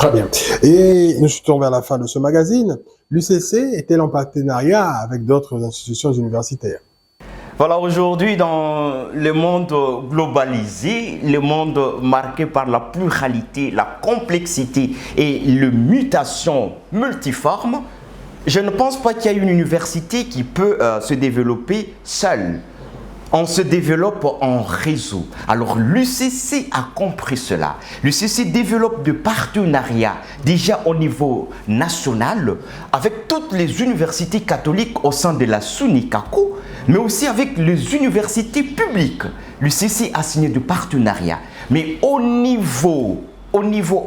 Très bien. Et nous sommes vers la fin de ce magazine. L'UCC est-elle en partenariat avec d'autres institutions universitaires? Voilà, aujourd'hui, dans le monde globalisé, le monde marqué par la pluralité, la complexité et les mutations multiformes, je ne pense pas qu'il y ait une université qui peut se développer seule. On se développe en réseau. Alors l'UCC a compris cela. L'UCC développe des partenariats déjà au niveau national avec toutes les universités catholiques au sein de la SUNICACO, mais aussi avec les universités publiques. L'UCC a signé des partenariats. Mais au niveau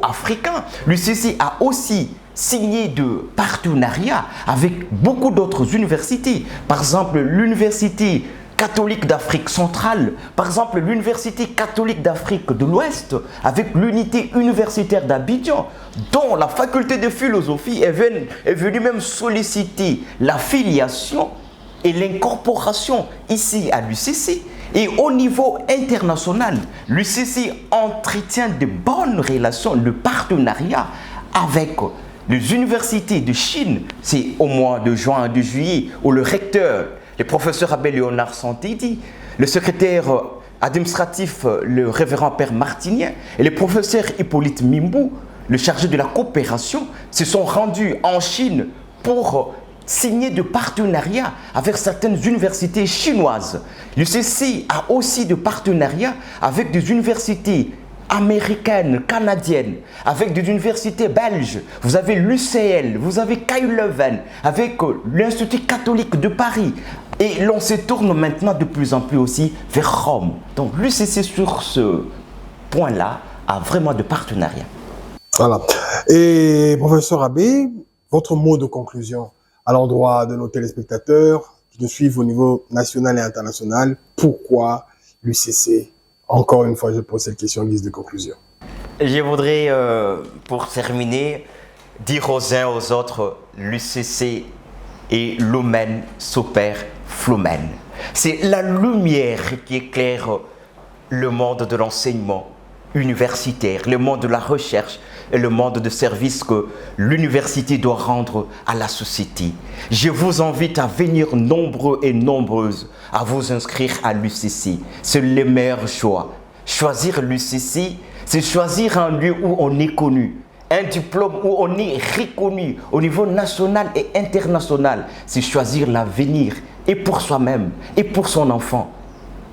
africain, l'UCC a aussi signé de partenariats avec beaucoup d'autres universités. Par exemple, l'université catholique d'Afrique centrale, par exemple l'Université catholique d'Afrique de l'Ouest, avec l'unité universitaire d'Abidjan, dont la faculté de philosophie est venue même solliciter l'affiliation et l'incorporation ici à l'UCC. Et au niveau international, l'UCC entretient de bonnes relations, de partenariat avec les universités de Chine. C'est au mois de juin, de juillet, où le recteur, le professeur Abbé Léonard Santidi, le secrétaire administratif, le révérend Père Martinien, et le professeur Hippolyte Mimbou, le chargé de la coopération, se sont rendus en Chine pour signer de partenariats avec certaines universités chinoises. L'UCC a aussi de partenariats avec des universités américaines, canadiennes, avec des universités belges. Vous avez l'UCL, vous avez KU Leuven, avec l'Institut catholique de Paris. Et l'on se tourne maintenant de plus en plus aussi vers Rome. Donc l'UCC sur ce point-là a vraiment de partenariats. Voilà. Et professeur Abbé, votre mot de conclusion à l'endroit de nos téléspectateurs qui nous suivent au niveau national et international. Pourquoi l'UCC? Encore une fois, je pose cette question en guise de conclusion. Je voudrais, pour terminer, dire aux uns aux autres, l'UCC et Lumen Super Flumen. C'est la lumière qui éclaire le monde de l'enseignement universitaire, le monde de la recherche et le monde de service que l'université doit rendre à la société. Je vous invite à venir nombreux et nombreuses à vous inscrire à l'UCC. C'est le meilleur choix. Choisir l'UCC, c'est choisir un lieu où on est connu, un diplôme où on est reconnu au niveau national et international. C'est choisir l'avenir et pour soi-même, et pour son enfant,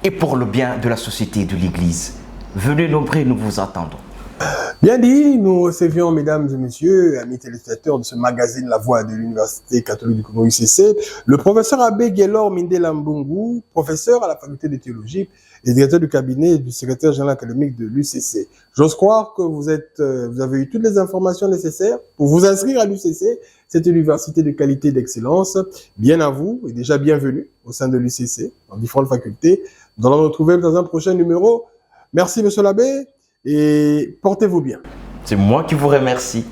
et pour le bien de la société et de l'Église. Venez nombreux, nous vous attendons. Bien dit, nous recevions, mesdames et messieurs, amis téléspectateurs de ce magazine La Voix de l'Université catholique du Congo UCC, le professeur Abbé Guélor Mindela Mbungu, professeur à la faculté de théologie et directeur du cabinet du secrétaire général académique de l'UCC. J'ose croire que vous avez eu toutes les informations nécessaires pour vous inscrire à l'UCC, cette université de qualité et d'excellence. Bien à vous et déjà bienvenue au sein de l'UCC, dans différentes facultés. Nous allons nous retrouver dans un prochain numéro. Merci, monsieur l'abbé. Et portez-vous bien. C'est moi qui vous remercie.